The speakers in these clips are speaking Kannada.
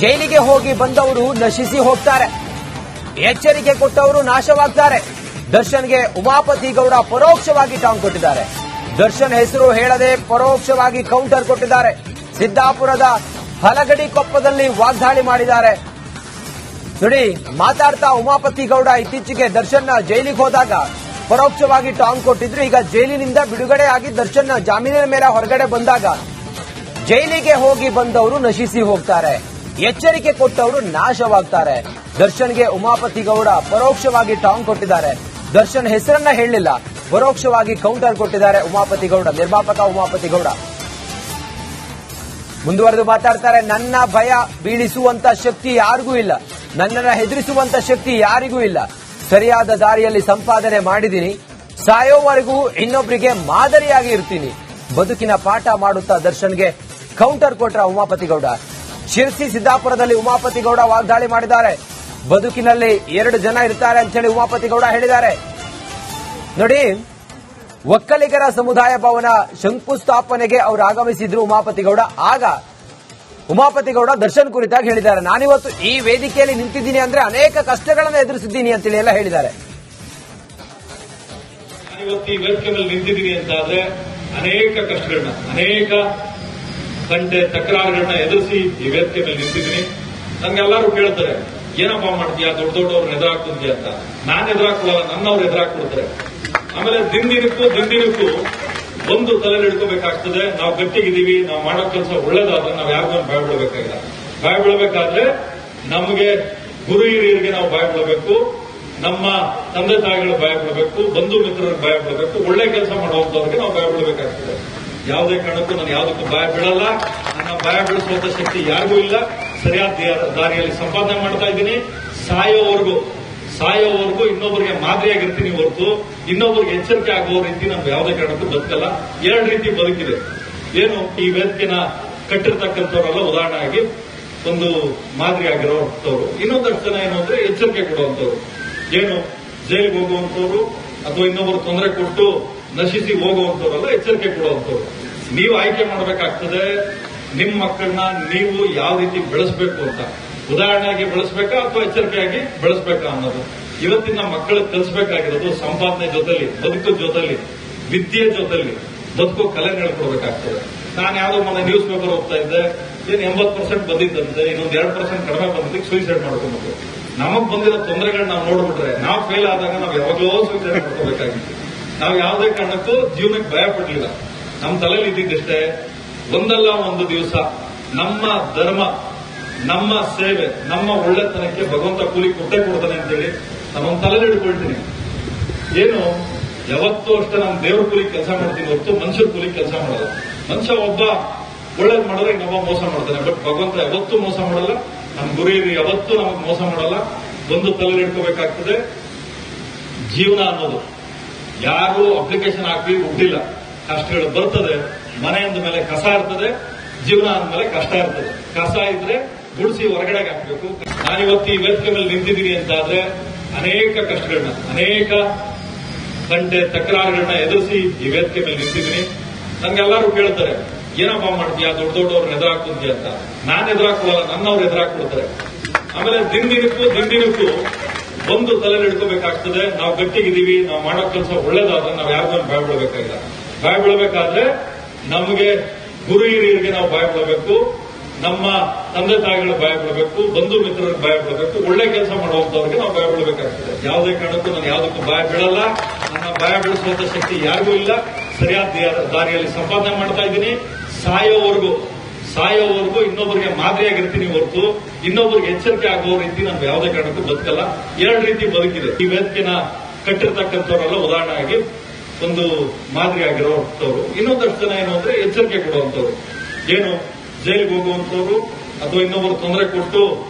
ಜೈಲಿಗೆ ಹೋಗಿ ಬಂದವರು ನಶಿಸಿ ಹೋಗ್ತಾರೆ, ಎಚ್ಚರಿಕೆ ಕೊಟ್ಟವರು ನಾಶವಾಗ್ತಾರೆ. ದರ್ಶನ್ಗೆ ಉಮಾಪತಿ ಗೌಡ ಪರೋಕ್ಷವಾಗಿ ಟಾಂಗ್ ಕೊಟ್ಟಿದ್ದಾರೆ. ದರ್ಶನ್ ಹೆಸರು ಹೇಳದೆ ಪರೋಕ್ಷವಾಗಿ ಕೌಂಟರ್ ಕೊಟ್ಟಿದ್ದಾರೆ. ಸಿದ್ದಾಪುರದ ಹಲಗಡಿ ಕೊಪ್ಪದಲ್ಲಿ ವಾಗ್ದಾಳಿ ಮಾಡಿದ್ದಾರೆ. ನೋಡಿ, ಮಾತಾಡ್ತಾ ಉಮಾಪತಿ ಗೌಡ ಇತ್ತೀಚೆಗೆ ದರ್ಶನ್ ಜೈಲಿಗೆ ಹೋದಾಗ ಪರೋಕ್ಷವಾಗಿ ಟಾಂಗ್ ಕೊಟ್ಟಿದ್ರು. ಈಗ ಜೈಲಿನಿಂದ ಬಿಡುಗಡೆ ಆಗಿ ದರ್ಶನ್ ಜಾಮೀನಿನ ಮೇಲೆ ಹೊರಗಡೆ ಬಂದಾಗ ಜೈಲಿಗೆ ಹೋಗಿ ಬಂದವರು ನಶಿಸಿ ಹೋಗ್ತಾರೆ, ಎಚ್ಚರಿಕೆ ಕೊಟ್ಟವರು ನಾಶವಾಗ್ತಾರೆ. ದರ್ಶನ್ಗೆ ಉಮಾಪತಿ ಗೌಡ ಪರೋಕ್ಷವಾಗಿ ಟಾಂಗ್ ಕೊಟ್ಟಿದ್ದಾರೆ. ದರ್ಶನ್ ಹೆಸರನ್ನ ಹೇಳಲಿಲ್ಲ, ಪರೋಕ್ಷವಾಗಿ ಕೌಂಟರ್ ಕೊಟ್ಟಿದ್ದಾರೆ ಉಮಾಪತಿ ಗೌಡ, ನಿರ್ಮಾಪಕ ಉಮಾಪತಿ ಗೌಡ. ಮುಂದುವರೆದು ಮಾತಾಡ್ತಾರೆ, ನನ್ನ ಭಯ ಬೀಳಿಸುವಂತ ಶಕ್ತಿ ಯಾರಿಗೂ ಇಲ್ಲ, ನನ್ನನ್ನ ಹೆದರಿಸುವಂತ ಶಕ್ತಿ ಯಾರಿಗೂ ಇಲ್ಲ. ಸರಿಯಾದ ದಾರಿಯಲ್ಲಿ ಸಂಪಾದನೆ ಮಾಡಿದ್ದೀನಿ, ಸಾಯೋವರೆಗೂ ಇನ್ನೊಬ್ಬರಿಗೆ ಮಾದರಿಯಾಗಿ ಇರ್ತೀನಿ. ಬದುಕಿನ ಪಾಠ ಮಾಡುತ್ತಾ ದರ್ಶನ್ಗೆ ಕೌಂಟರ್ ಕೊಟ್ರ ಉಮಾಪತಿ ಗೌಡ. ಶಿರ್ಸಿ ಸಿದ್ದಾಪುರದಲ್ಲಿ ಉಮಾಪತಿ ಗೌಡ ವಾಗ್ದಾಳಿ ಮಾಡಿದ್ದಾರೆ. ಬದುಕಿನಲ್ಲಿ 2 ಜನ ಇರ್ತಾರೆ ಅಂತ ಹೇಳಿ ಉಮಾಪತಿ ಗೌಡ ಹೇಳಿದ್ದಾರೆ. ನೋಡಿ, ಒಕ್ಕಲಿಗರ ಸಮುದಾಯ ಭವನ ಶಂಕುಸ್ಥಾಪನೆಗೆ ಅವರು ಆಗಮಿಸಿದ್ರು ಉಮಾಪತಿ ಗೌಡ. ಆಗ ಉಮಾಪತಿ ಗೌಡ ದರ್ಶನ್ ಕುರಿತಾಗಿ ಹೇಳಿದ್ದಾರೆ, ನಾನಿವತ್ತು ಈ ವೇದಿಕೆಯಲ್ಲಿ ನಿಂತಿದ್ದೀನಿ ಅಂದ್ರೆ ಅನೇಕ ಕಷ್ಟಗಳನ್ನು ಎದುರಿಸಿದ್ದೀನಿ ಅಂತೇಳಿ ಎಲ್ಲ ಹೇಳಿದ್ದಾರೆ. ನಾನಿವತ್ತು ಈ ವೇದಿಕೆ ಮೇಲೆ ನಿಂತಿದ್ದೀನಿ ಅಂತ ಆದ್ರೆ ಅನೇಕ ಕಷ್ಟಗಳನ್ನ, ಅನೇಕ ಗಂಟೆ ತಕರಾರುಗಳನ್ನ ಎದುರಿಸಿ ಈ ವೇದಿಕೆ ಮೇಲೆ ನಿಂತಿದ್ದೀನಿ. ನಂಗೆಲ್ಲರೂ ಕೇಳ್ತಾರೆ, ಏನಪ್ಪಾ ಮಾಡ್ತೀಯಾ, ದೊಡ್ಡ ದೊಡ್ಡವ್ರನ್ನ ಎದುರಾಕ್ತಿದ್ಯಾ ಅಂತ. ನಾನು ಎದುರಾಕೊಡಲ್ಲ, ನನ್ನವ್ರು ಎದುರಾಕೊಡ್ತಾರೆ. ಆಮೇಲೆ ದಿನದಿನಕ್ಕೂ ಒಂದು ತಲೆ ಹಿಡ್ಕೋಬೇಕಾಗ್ತದೆ. ನಾವು ಗಟ್ಟಿಗಿದ್ದೀವಿ, ನಾವು ಮಾಡೋ ಕೆಲಸ ಒಳ್ಳೇದಾದ್ರೆ ನಾವು ಯಾರಿಗೂ ಭಯ ಬೀಳಬೇಕಾಗಿಲ್ಲ. ಭಯ ಬೀಳಬೇಕಾದ್ರೆ ನಮಗೆ ಗುರು ಹಿರಿಯರಿಗೆ ನಾವು ಭಯ ಬೀಳಬೇಕು, ನಮ್ಮ ತಂದೆ ತಾಯಿಗಳು ಭಯ ಬೀಳಬೇಕು, ಬಂಧು ಮಿತ್ರರಿಗೆ ಭಯ ಬೀಳಬೇಕು, ಒಳ್ಳೆ ಕೆಲಸ ಮಾಡುವಂತವ್ರಿಗೆ ನಾವು ಭಯ ಬೀಳಬೇಕಾಗ್ತದೆ. ಯಾವುದೇ ಕಾರಣಕ್ಕೂ ನಾನು ಯಾವುದಕ್ಕೂ ಭಯ ಬೀಳಲ್ಲ. ನನ್ನ ಭಯ ಬೀಳಿಸುವಂತ ಶಕ್ತಿ ಯಾರಿಗೂ ಇಲ್ಲ. ಸರಿಯಾದ ದಾರಿಯಲ್ಲಿ ಸಂಪಾದನೆ ಮಾಡ್ತಾ ಇದ್ದೀನಿ. ಸಾಯೋವರೆಗೂ ಇನ್ನೊಬ್ಬರಿಗೆ ಮಾದರಿಯಾಗಿರ್ತೀನಿ ಹೊರತು ಇನ್ನೊಬ್ಬರಿಗೆ ಎಚ್ಚರಿಕೆ ಆಗುವ ರೀತಿ ನಾವು ಯಾವುದೇ ಕಾರಣಕ್ಕೂ ಬದುಕಲ್ಲ. 2 ರೀತಿ ಬದುಕಿದೆ. ಏನು, ಈ ವೇದಿಕೆನ ಕಟ್ಟಿರ್ತಕ್ಕಂಥವ್ರೆಲ್ಲ ಉದಾಹರಣೆಯಾಗಿ ಒಂದು ಮಾದರಿ ಆಗಿರೋಂಥವ್ರು. ಇನ್ನೊಂದಷ್ಟು ಜನ ಏನು ಅಂದ್ರೆ ಎಚ್ಚರಿಕೆ ಕೊಡುವಂಥವ್ರು. ಏನು, ಜೈಲಿಗೆ ಹೋಗುವಂಥವ್ರು ಅಥವಾ ಇನ್ನೊಬ್ಬರು ತೊಂದರೆ ಕೊಟ್ಟು ನಶಿಸಿ ಹೋಗುವಂಥವ್ರೆಲ್ಲ ಎಚ್ಚರಿಕೆ ಕೊಡುವಂಥವ್ರು. ನೀವು ಆಯ್ಕೆ ಮಾಡಬೇಕಾಗ್ತದೆ, ನಿಮ್ಮ ಮಕ್ಕಳನ್ನ ನೀವು ಯಾವ ರೀತಿ ಬೆಳೆಸಬೇಕು ಅಂತ. ಉದಾಹರಣೆಯಾಗಿ ಬೆಳೆಸಬೇಕಾ ಅಥವಾ ಎಚ್ಚರಿಕೆಯಾಗಿ ಬೆಳೆಸಬೇಕಾ ಅನ್ನೋದು ಇವತ್ತಿನ ಮಕ್ಕಳಿಗೆ ಕಲಿಸಬೇಕಾಗಿರೋದು. ಸಂಪಾದನೆ ಜೊತೆಲಿ, ಬದುಕು ಜೊತೆಲಿ, ವಿದ್ಯೆ ಜೊತೆಲಿ ಬದುಕು ಕಲೆ ಹೇಳ್ಕೊಡ್ಬೇಕಾಗ್ತದೆ. ನಾನು ಯಾವುದೋ ಮೊನ್ನೆ ನ್ಯೂಸ್ ಪೇಪರ್ ಓದ್ತಾ ಇದ್ದೆ, ಏನು 80% ಬಂದಿದ್ದಂತೆ, ಇನ್ನೊಂದು 2% ಕಡಿಮೆ ಬಂದಿದ್ದಕ್ಕೆ ಸೂಸೈಡ್ ಮಾಡ್ಕೊಬೇಕು. ನಮಗ್ ಬಂದಿರೋ ತೊಂದರೆಗಳನ್ನ ನಾವು ನೋಡ್ಬಿಟ್ರೆ, ನಾವು ಫೇಲ್ ಆದಾಗ ನಾವು ಯಾವಾಗಲೂ ಸೂಸೈಡ್ ಮಾಡ್ಕೋಬೇಕಾಗಿತ್ತು. ನಾವು ಯಾವುದೇ ಕಾರಣಕ್ಕೂ ಜೀವನಕ್ಕೆ ಭಯ ಪಡಲಿಲ್ಲ. ನಮ್ಮ ತಲೆಯಲ್ಲಿ ಇದ್ದಿದ್ದಷ್ಟೇ, ಒಂದಲ್ಲ ಒಂದು ದಿವಸ ನಮ್ಮ ಧರ್ಮ, ನಮ್ಮ ಸೇವೆ, ನಮ್ಮ ಒಳ್ಳೆತನಕ್ಕೆ ಭಗವಂತ ಕೂಲಿ ಕೊಟ್ಟೆ ಕೊಡ್ತಾನೆ ಅಂತೇಳಿ ನಾನೊಂದು ತಲೆಯಲ್ಲಿ ಹಿಡ್ಕೊಳ್ತೀನಿ. ಏನು, ಯಾವತ್ತೂ ಅಷ್ಟೇ ನಾನು ದೇವ್ರ ಕೂಲಿ ಕೆಲಸ ಮಾಡ್ತೀನಿ ಹೊರತು ಮನುಷ್ಯರ ಕೂಲಿ ಕೆಲಸ ಮಾಡಲ್ಲ. ಮನುಷ್ಯ ಒಬ್ಬ ಒಳ್ಳೇದು ಮಾಡಿದ್ರೆ ಇನ್ನೊಬ್ಬ ಮೋಸ ಮಾಡ್ತಾನೆ. ಬಟ್ ಭಗವಂತ ಯಾವತ್ತೂ ಮೋಸ ಮಾಡಲ್ಲ. ನಮ್ಮ ಗುರಿ ಯಾವತ್ತೂ ನಮಗೆ ಮೋಸ ಮಾಡಲ್ಲ. ಒಂದು ತಲೆಯಲ್ಲಿ ಹಿಡ್ಕೋಬೇಕಾಗ್ತದೆ, ಜೀವನ ಅನ್ನೋದು ಯಾರು ಅಪ್ಲಿಕೇಶನ್ ಹಾಕಿ ಹುಟ್ಟಿಲ್ಲ. ಕಷ್ಟಗಳು ಬರ್ತದೆ. ಮನೆ ಅಂದ ಮೇಲೆ ಕಸ ಇರ್ತದೆ, ಜೀವನ ಅಂದ್ಮೇಲೆ ಕಷ್ಟ ಇರ್ತದೆ. ಕಸ ಇದ್ರೆ ಗುಡಿಸಿ ಹೊರಗಡೆಗೆ ಹಾಕಬೇಕು. ನಾನಿವತ್ತು ಈ ವೇದಿಕೆ ಮೇಲೆ ನಿಂತಿದ್ದೀನಿ ಅಂತ ಆದ್ರೆ ಅನೇಕ ಕಷ್ಟಗಳನ್ನ, ಅನೇಕ ಗಂಟೆ ತಕರಾರುಗಳನ್ನ ಎದುರಿಸಿ ಈ ವೇದಿಕೆ ಮೇಲೆ ನಿಂತಿದ್ದೀನಿ. ನಂಗೆಲ್ಲರೂ ಕೇಳ್ತಾರೆ, ಏನಪ್ಪಾ ಮಾಡ್ತೀಯಾ, ದೊಡ್ಡ ದೊಡ್ಡವ್ರನ್ನ ಎದುರಾಕ್ತಿದ್ಯಾ ಅಂತ. ನಾನು ಎದುರಾಕೊಡಲ್ಲ, ನನ್ನವ್ರು ಎದುರಾಕೊಡ್ತಾರೆ. ಆಮೇಲೆ ದಿನದಿನಕ್ಕೂ ಒಂದು ತಲೆ ಹಿಡ್ಕೋಬೇಕಾಗ್ತದೆ. ನಾವು ಗಟ್ಟಿಗಿದ್ದೀವಿ, ನಾವು ಮಾಡೋ ಕೆಲಸ ಒಳ್ಳೇದಾದ್ರೆ ನಾವು ಯಾರಿಗೂ ಭಯ ಬೀಳಬೇಕಾಗಿಲ್ಲ. ಭಯ ಬೀಳಬೇಕಾದ್ರೆ ನಮಗೆ ಗುರು ಹಿರಿಯರಿಗೆ ನಾವು ಭಯ ಬೀಳಬೇಕು, ನಮ್ಮ ತಂದೆ ತಾಯಿಗಳು ಭಯ ಬೀಳಬೇಕು, ಬಂಧು ಮಿತ್ರರಿಗೆ ಭಯ ಬೀಳಬೇಕು, ಒಳ್ಳೆ ಕೆಲಸ ಮಾಡುವಂತವ್ರಿಗೆ ನಾವು ಭಯ ಬೀಳಬೇಕಾಗ್ತದೆ. ಯಾವುದೇ ಕಾರಣಕ್ಕೂ ನಾನು ಯಾವುದಕ್ಕೂ ಭಯ ಬೀಳಲ್ಲ. ನನ್ನ ಭಯ ಬೀಳಿಸುವಂತ ಶಕ್ತಿ ಯಾರಿಗೂ ಇಲ್ಲ. ಸರಿಯಾದ ದಾರಿಯಲ್ಲಿ ಸಂಪಾದನೆ ಮಾಡ್ತಾ ಇದ್ದೀನಿ. ಸಾಯೋವರೆಗೂ ಇನ್ನೊಬ್ಬರಿಗೆ ಮಾದರಿಯಾಗಿರ್ತೀನಿ ಹೊರತು ಇನ್ನೊಬ್ಬರಿಗೆ ಎಚ್ಚರಿಕೆ ಆಗುವ ರೀತಿ ನಾನು ಯಾವುದೇ ಕಾರಣಕ್ಕೂ ಬದುಕಲ್ಲ. 2 ರೀತಿ ಬದುಕಿದೆ. ಈ ವೇದಿಕೆನ ಕಟ್ಟಿರ್ತಕ್ಕಂಥವ್ರೆಲ್ಲ ಉದಾಹರಣೆಯಾಗಿ ಒಂದು ಮಾದರಿ ಆಗಿರೋಂಥವ್ರು. ಇನ್ನೊಂದಷ್ಟು ಜನ ಏನು ಅಂದ್ರೆ ಎಚ್ಚರಿಕೆ ಕೊಡುವಂಥವ್ರು. ಏನು, ಜೈಲಿಗೆ ಹೋಗುವಂಥವ್ರು ಅಥವಾ ಇನ್ನೊಬ್ಬರು ತೊಂದರೆ ಕೊಟ್ಟು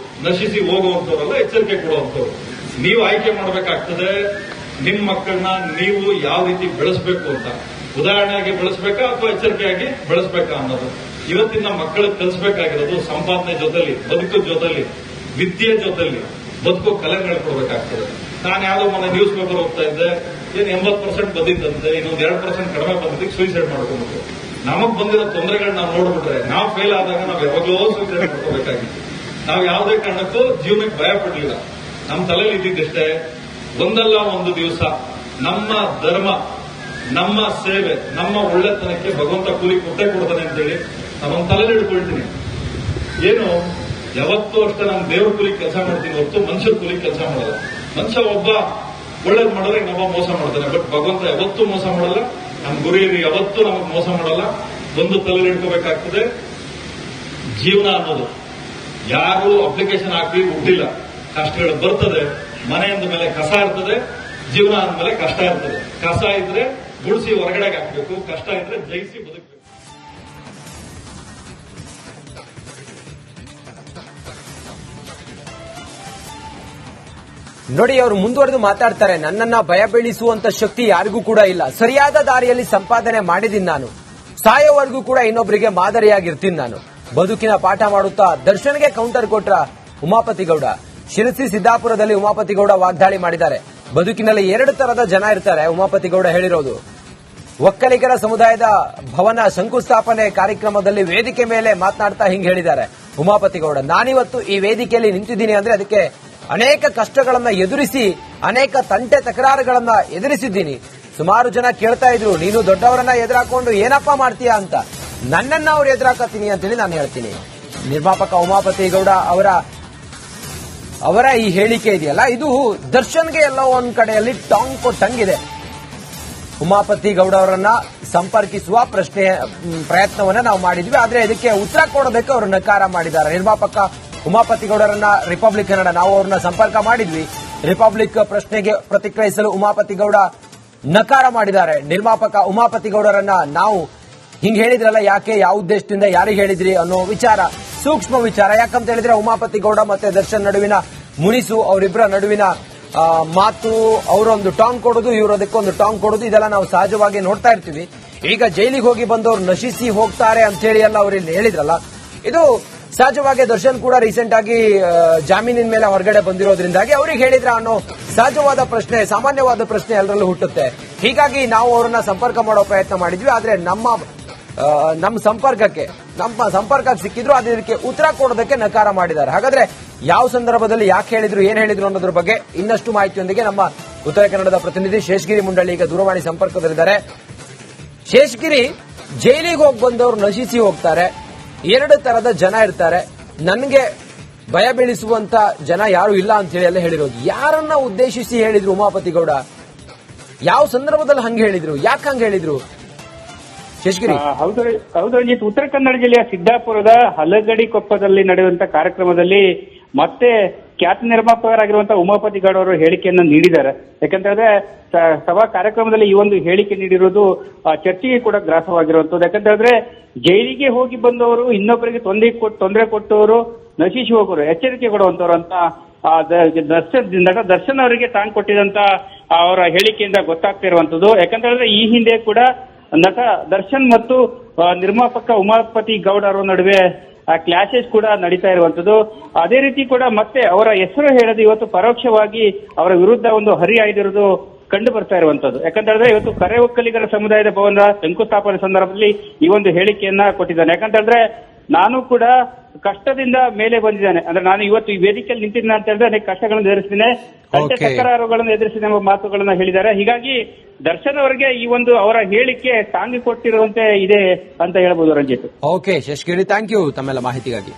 ನಶಿಸಿ ಹೋಗುವಂಥವ್ರೆಲ್ಲ ಎಚ್ಚರಿಕೆ ಕೊಡುವಂಥವ್ರು. ನೀವು ಆಯ್ಕೆ ಮಾಡಬೇಕಾಗ್ತದೆ, ನಿಮ್ಮ ಮಕ್ಕಳನ್ನ ನೀವು ಯಾವ ರೀತಿ ಬೆಳೆಸಬೇಕು ಅಂತ. ಉದಾಹರಣೆಯಾಗಿ ಬೆಳೆಸಬೇಕಾ ಅಥವಾ ಎಚ್ಚರಿಕೆಯಾಗಿ ಬೆಳೆಸಬೇಕಾ ಅನ್ನೋದು ಇವತ್ತಿನ ಮಕ್ಕಳಿಗೆ ಕಲಿಸಬೇಕಾಗಿರೋದು. ಸಂಪಾದನೆ ಜೊತೆಲಿ, ಬದುಕು ಜೊತೆಲಿ, ವಿದ್ಯೆ ಜೊತೆಲಿ ಬದುಕು ಕಲೆ ಹೇಳ್ಕೊಡ್ಬೇಕಾಗ್ತದೆ. ನಾನು ಯಾವುದೋ ಮೊನ್ನೆ ನ್ಯೂಸ್ ಪೇಪರ್ ಓದ್ತಾ ಇದ್ದೆ, ಏನು 80% ಬಂದಿದ್ದಂತೆ, ಇನ್ನೊಂದು 2% ಕಡಿಮೆ ಬಂದಿದ್ದಕ್ಕೆ ಸೂಸೈಡ್ ಮಾಡ್ಕೊಬೇಕು. ನಮಗ್ ಬಂದಿರೋ ತೊಂದರೆಗಳನ್ನ ನಾವು ನೋಡ್ಬಿಟ್ರೆ, ನಾವು ಫೇಲ್ ಆದಾಗ ನಾವು ಯಾವಾಗಲೂ ಸೂಸೈಡ್ ಮಾಡ್ಕೋಬೇಕಾಗಿತ್ತು. ನಾವು ಯಾವುದೇ ಕಾರಣಕ್ಕೂ ಜೀವನಕ್ಕೆ ಭಯ ಪಡಲಿಲ್ಲ. ನಮ್ಮ ತಲೆಯಲ್ಲಿ ಇದ್ದಿದ್ದಷ್ಟೇ, ಒಂದಲ್ಲ ಒಂದು ದಿವಸ ನಮ್ಮ ಧರ್ಮ, ನಮ್ಮ ಸೇವೆ, ನಮ್ಮ ಒಳ್ಳೆತನಕ್ಕೆ ಭಗವಂತ ಕೂಲಿ ಕೊಟ್ಟೇ ಕೊಡ್ತಾನೆ ಅಂತೇಳಿ ನಾನೊಂದು ತಲೆಯಲ್ಲಿ ಹಿಡ್ಕೊಳ್ತೀನಿ. ಏನು ಯಾವತ್ತೂ ಅಷ್ಟೇ ನಾನು ದೇವ್ರ ಕೂಲಿ ಕೆಲಸ ಮಾಡ್ತೀನಿ ಹೊರತು ಮನುಷ್ಯರ ಕೂಲಿ ಕೆಲಸ ಮಾಡಲ್ಲ. ಮನುಷ್ಯ ಒಬ್ಬ ಒಳ್ಳೇದು ಮಾಡಿದ್ರೆ ಇನ್ನೊಬ್ಬ ಮೋಸ ಮಾಡ್ತಾನೆ, ಬಟ್ ಭಗವಂತ ಯಾವತ್ತೂ ಮೋಸ ಮಾಡಲ್ಲ. ನಮ್ಮ ಗುರಿಯರು ಯಾವತ್ತೂ ನಮಗೆ ಮೋಸ ಮಾಡಲ್ಲ. ಒಂದು ತಲೆಯಲ್ಲಿ ಹಿಡ್ಕೋಬೇಕಾಗ್ತದೆ, ಜೀವನ ಅನ್ನೋದು ಯಾರು ಅಪ್ಲಿಕೇಶನ್ ಹಾಕಿ ಹುಟ್ಟಿಲ್ಲ. ಕಷ್ಟಗಳು ಬರ್ತದೆ, ಮನೆ ಅಂದ ಮೇಲೆ ಕಸ ಇರ್ತದೆ, ಜೀವನ ಅಂದ್ಮೇಲೆ ಕಷ್ಟ ಇರ್ತದೆ. ಕಸ ಇದ್ರೆ ಗುಡಿಸಿ ಹೊರಗಡೆಗೆ ಹಾಕ್ಬೇಕು, ಕಷ್ಟ ಇದ್ರೆ ಜಯಿಸಿ ಬದುಕಬೇಕು. ನೋಡಿ, ಅವರು ಮುಂದುವರೆದು ಮಾತಾಡ್ತಾರೆ, ನನ್ನನ್ನ ಭಯ ಬೀಳಿಸುವಂತ ಶಕ್ತಿ ಯಾರಿಗೂ ಕೂಡ ಇಲ್ಲ. ಸರಿಯಾದ ದಾರಿಯಲ್ಲಿ ಸಂಪಾದನೆ ಮಾಡಿದ್ದೀನಿ ನಾನು. ಸಾಯೋವರೆಗೂ ಕೂಡ ಇನ್ನೊಬ್ಬರಿಗೆ ಮಾದರಿಯಾಗಿರ್ತೀನಿ ನಾನು. ಬದುಕಿನ ಪಾಠ ಮಾಡುತ್ತಾ ದರ್ಶನ್ಗೆ ಕೌಂಟರ್ ಕೊಟ್ರ ಉಮಾಪತಿ ಗೌಡ. ಶಿರಸಿ ಸಿದ್ದಾಪುರದಲ್ಲಿ ಉಮಾಪತಿ ಗೌಡ ವಾಗ್ದಾಳಿ ಮಾಡಿದ್ದಾರೆ. ಬದುಕಿನಲ್ಲಿ 2 ತರದ ಜನ ಇರ್ತಾರೆ. ಉಮಾಪತಿ ಗೌಡ ಹೇಳಿರೋದು, ಒಕ್ಕಲಿಗರ ಸಮುದಾಯದ ಭವನ ಶಂಕುಸ್ಥಾಪನೆ ಕಾರ್ಯಕ್ರಮದಲ್ಲಿ ವೇದಿಕೆ ಮೇಲೆ ಮಾತನಾಡ್ತಾ ಹಿಂಗ್ ಹೇಳಿದ್ದಾರೆ ಉಮಾಪತಿ ಗೌಡ. ನಾನಿವತ್ತು ಈ ವೇದಿಕೆಯಲ್ಲಿ ನಿಂತಿದ್ದೀನಿ ಅಂದ್ರೆ ಅದಕ್ಕೆ ಅನೇಕ ಕಷ್ಟಗಳನ್ನ ಎದುರಿಸಿ, ಅನೇಕ ತಂಟೆ ತಕರಾರುಗಳನ್ನ ಎದುರಿಸಿದ್ದೀನಿ. ಸುಮಾರು ಜನ ಕೇಳ್ತಾ ಇದ್ರು, ನೀನು ದೊಡ್ಡವರನ್ನ ಎದುರಾಕೊಂಡು ಏನಪ್ಪಾ ಮಾಡ್ತೀಯಾ ಅಂತ. ನನ್ನನ್ನ ಅವ್ರು ಎದುರಾಕತ್ತೀನಿ ಅಂತೇಳಿ ನಾನು ಹೇಳ್ತೀನಿ. ನಿರ್ಮಾಪಕ ಉಮಾಪತಿ ಗೌಡ ಅವರ ಈ ಹೇಳಿಕೆ ಇದೆಯಲ್ಲ, ಇದು ದರ್ಶನ್ಗೆ ಎಲ್ಲೋ ಒಂದ್ ಕಡೆಯಲ್ಲಿ ಟಾಂಗ್ ಕೊಟ್ಟಂಗಿದೆ. ಉಮಾಪತಿ ಗೌಡ ಅವರನ್ನ ಸಂಪರ್ಕಿಸುವ ಪ್ರಯತ್ನವನ್ನ ನಾವು ಮಾಡಿದ್ವಿ. ಆದ್ರೆ ಇದಕ್ಕೆ ಉತ್ತರ ಕೊಡೋದಕ್ಕೆ ಅವರು ನಕಾರ ಮಾಡಿದ್ದಾರೆ. ನಿರ್ಮಾಪಕ ಉಮಾಪತಿ ಗೌಡರನ್ನ ರಿಪಬ್ಲಿಕ್ ಕನ್ನಡ ನಾವು ಅವ್ರನ್ನ ಸಂಪರ್ಕ ಮಾಡಿದ್ವಿ. ರಿಪಬ್ಲಿಕ್ ಪ್ರಶ್ನೆಗೆ ಪ್ರತಿಕ್ರಿಯಿಸಲು ಉಮಾಪತಿ ಗೌಡ ನಕಾರ ಮಾಡಿದ್ದಾರೆ. ನಿರ್ಮಾಪಕ ಉಮಾಪತಿ ಗೌಡರನ್ನ ನಾವು ಹಿಂಗ್ ಹೇಳಿದ್ರಲ್ಲ, ಯಾಕೆ, ಯಾವ ಉದ್ದೇಶದಿಂದ, ಯಾರಿಗೆ ಹೇಳಿದ್ರಿ ಅನ್ನೋ ವಿಚಾರ ಸೂಕ್ಷ್ಮ ವಿಚಾರ. ಯಾಕಂತ ಹೇಳಿದ್ರೆ ಉಮಾಪತಿ ಗೌಡ ಮತ್ತೆ ದರ್ಶನ್ ನಡುವಿನ ಮುನಿಸು, ಅವರಿಬ್ಬರ ನಡುವಿನ ಮಾತು, ಅವರೊಂದು ಟಾಂಗ್ ಕೊಡೋದು, ಇವರದಕ್ಕೊಂದು ಟಾಂಗ್ ಕೊಡೋದು, ಇದೆಲ್ಲ ನಾವು ಸಹಜವಾಗಿ ನೋಡ್ತಾ ಇರ್ತೀವಿ. ಈಗ ಜೈಲಿಗೆ ಹೋಗಿ ಬಂದವರು ನಶಿಸಿ ಹೋಗ್ತಾರೆ ಅಂತ ಹೇಳಿ ಎಲ್ಲ ಅವರಲ್ಲಿ ಹೇಳಿದ್ರಲ್ಲ, ಇದು ಸಹಜವಾಗಿ ದರ್ಶನ್ ಕೂಡ ರೀಸೆಂಟ್ ಆಗಿ ಜಾಮೀನಿನ ಮೇಲೆ ಹೊರಗಡೆ ಬಂದಿರೋದ್ರಿಂದಾಗಿ ಅವ್ರಿಗೆ ಹೇಳಿದ್ರ ಅನ್ನೋ ಸಹಜವಾದ ಪ್ರಶ್ನೆ, ಸಾಮಾನ್ಯವಾದ ಪ್ರಶ್ನೆ ಎಲ್ಲರಲ್ಲೂ ಹುಟ್ಟುತ್ತೆ. ಹೀಗಾಗಿ ನಾವು ಅವರನ್ನ ಸಂಪರ್ಕ ಮಾಡೋ ಪ್ರಯತ್ನ ಮಾಡಿದ್ವಿ. ಆದ್ರೆ ನಮ್ಮ ಸಂಪರ್ಕಕ್ಕೆ ಸಿಕ್ಕಿದ್ರು ಅದಕ್ಕೆ ಉತ್ತರ ಕೊಡೋದಕ್ಕೆ ನಕಾರ ಮಾಡಿದ್ದಾರೆ. ಹಾಗಾದ್ರೆ ಯಾವ ಸಂದರ್ಭದಲ್ಲಿ ಯಾಕೆ ಹೇಳಿದ್ರು, ಏನ್ ಹೇಳಿದ್ರು ಅನ್ನೋದ್ರ ಬಗ್ಗೆ ಇನ್ನಷ್ಟು ಮಾಹಿತಿಯೊಂದಿಗೆ ನಮ್ಮ ಉತ್ತರ ಕನ್ನಡದ ಪ್ರತಿನಿಧಿ ಶೇಷಗಿರಿ ಮುಂಡಳ್ಳಿ ಈಗ ದೂರವಾಣಿ ಸಂಪರ್ಕದಲ್ಲಿದ್ದಾರೆ. ಶೇಷಗಿರಿ, ಜೈಲಿಗೆ ಹೋಗಿ ಬಂದವರು ನಶಿಸಿ ಹೋಗ್ತಾರೆ, 2 ತರದ ಜನ ಇರ್ತಾರೆ, ನನಗೆ ಭಯ ಬೀಳಿಸುವಂತ ಜನ ಯಾರು ಇಲ್ಲ ಅಂತ ಹೇಳಿ ಎಲ್ಲ ಹೇಳಿರೋದು. ಯಾರನ್ನ ಉದ್ದೇಶಿಸಿ ಹೇಳಿದ್ರು ಉಮಾಪತಿ ಗೌಡ? ಯಾವ ಸಂದರ್ಭದಲ್ಲಿ ಹಂಗೆ ಹೇಳಿದ್ರು, ಯಾಕೆ ಹಂಗೆ ಹೇಳಿದ್ರು? ಶೇಷಗಿರಿ, ಹೌದು ರಂಜಿತ್, ಉತ್ತರ ಕನ್ನಡ ಜಿಲ್ಲೆಯ ಸಿದ್ದಾಪುರದ ಹಲಗಡಿ ಕೊಪ್ಪದಲ್ಲಿ ನಡೆಯುವಂತಹ ಕಾರ್ಯಕ್ರಮದಲ್ಲಿ ಮತ್ತೆ ಖ್ಯಾತ ನಿರ್ಮಾಪಕರಾಗಿರುವಂತಹ ಉಮಾಪತಿ ಗೌಡ ಅವರು ಹೇಳಿಕೆಯನ್ನು ನೀಡಿದ್ದಾರೆ. ಯಾಕಂತಂದ್ರೆ ಸಭಾ ಕಾರ್ಯಕ್ರಮದಲ್ಲಿ ಈ ಒಂದು ಹೇಳಿಕೆ ನೀಡಿರುವುದು ಚರ್ಚೆಗೆ ಕೂಡ ಗ್ರಾಸವಾಗಿರುವಂತದ್ದು. ಯಾಕಂತಂದ್ರೆ ಜೈಲಿಗೆ ಹೋಗಿ ಬಂದವರು ಇನ್ನೊಬ್ಬರಿಗೆ ತೊಂದರೆ ಕೊಟ್ಟವರು, ನಶಿಸಿ ಹೋಗೋರು, ಎಚ್ಚರಿಕೆ ಕೊಡುವಂತವ್ರು ಅಂತ ನಟ ದರ್ಶನ್ ಅವರಿಗೆ ಟಾಂಗ್ ಕೊಟ್ಟಿದಂತ ಅವರ ಹೇಳಿಕೆಯಿಂದ ಗೊತ್ತಾಗ್ತಾ ಇರುವಂತದ್ದು. ಯಾಕಂತಂದ್ರೆ ಈ ಹಿಂದೆ ಕೂಡ ನಟ ದರ್ಶನ್ ಮತ್ತು ನಿರ್ಮಾಪಕ ಉಮಾಪತಿ ಗೌಡ ಅವರ ನಡುವೆ ಕ್ಲಾಶಸ್ ಕೂಡ ನಡೀತಾ ಇರುವಂತದ್ದು. ಅದೇ ರೀತಿ ಕೂಡ ಮತ್ತೆ ಅವರ ಹೆಸರು ಹೇಳದೆ ಇವತ್ತು ಪರೋಕ್ಷವಾಗಿ ಅವರ ವಿರುದ್ಧ ಒಂದು ಹರಿಹಾಯ್ದಿರೋದು ಕಂಡು ಬರ್ತಾ ಇರುವಂತದ್ದು. ಯಾಕಂತಂದ್ರೆ ಇವತ್ತು ಕರೆ ಒಕ್ಕಲಿಗರ ಸಮುದಾಯದ ಭವನದ ಶಂಕುಸ್ಥಾಪನೆ ಸಂದರ್ಭದಲ್ಲಿ ಈ ಒಂದು ಹೇಳಿಕೆಯನ್ನ ಕೊಟ್ಟಿದ್ದಾನೆ. ಯಾಕಂತಂದ್ರೆ ನಾನು ಕೂಡ ಕಷ್ಟದಿಂದ ಮೇಲೆ ಬಂದಿದ್ದಾನೆ, ಅಂದ್ರೆ ನಾನು ಇವತ್ತು ಈ ವೇದಿಕೆಯಲ್ಲಿ ನಿಂತಿದ್ದೇನೆ ಅಂತ ಹೇಳಿದ್ರೆ ಅನೇಕ ಕಷ್ಟಗಳನ್ನು ಎದುರಿಸಿದ್ದೇನೆ, ತಕರಾರುಗಳನ್ನು ಎದುರಿಸಿದೆ ಎಂಬ ಮಾತುಗಳನ್ನ ಹೇಳಿದ್ದಾರೆ. ಹೀಗಾಗಿ ದರ್ಶನ್ ಅವರಿಗೆ ಈ ಒಂದು ಅವರ ಹೇಳಿಕೆ ತಾಂಗಿ ಕೊಟ್ಟಿರುವಂತೆ ಇದೆ ಅಂತ ಹೇಳ್ಬೋದು Ranjit. Okay Sheshagiri, thank you ತಮ್ಮೆಲ್ಲ ಮಾಹಿತಿಗಾಗಿ.